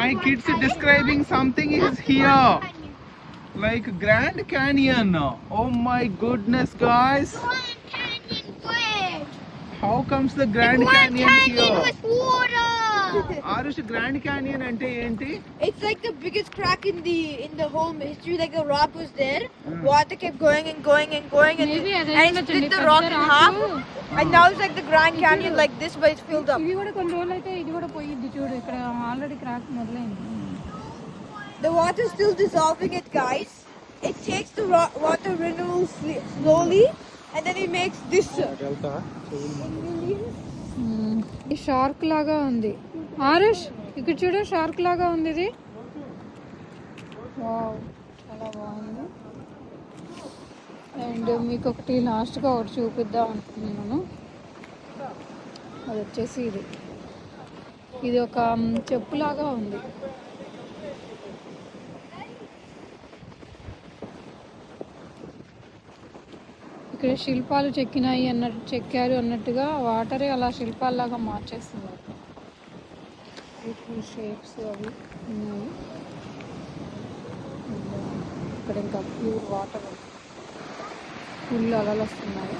My kids describing something is here. Like Grand Canyon. Oh my goodness, guys. Grand Canyon bridge. How comes the Grand Grand Canyon Canyon here? with water. Arush, Grand Canyon ante enti? It's like the biggest crack in the whole history. Like a rock was there, Hmm. water kept going and going and going, and Maybe it, అదే and it ఉండొచ్చండి. split the పెద్ద rock in half. రాకు. And now it's like the Grand Canyon like this, but it's filled up. ఇది కూడా కొన్ని రోజులు అయితే ఇది కూడా పోయిద్ది చూడు. ఇక్కడ ఆల్రెడీ క్రాక్ మొదలైంది. The water is still dissolving it, guys. It takes the water renewal slowly, and then it makes this. ఈ షార్క్ లాగా ఉంది. ఆరుష్ ఇక్కడ చూడు, షార్క్ లాగా ఉంది ఇది. వావ్, చాలా బాగుంది. అండ్ మీకు ఒకటి లాస్ట్గా ఒకటి చూపిద్దాం అనుకుంటున్నాను. అది వచ్చేసి ఇది ఒక చెప్పులాగా ఉంది. ఇక్కడ శిల్పాలు చెక్కారు అన్నట్టుగా వాటరే అలా శిల్పాల్లాగా మార్చేస్తున్నారు. షేప్స్ అవి ఉన్నాయి. ఇక్కడ ఇంకా ప్యూర్ వాటర్ ఫుల్ అలలు వస్తున్నాయి.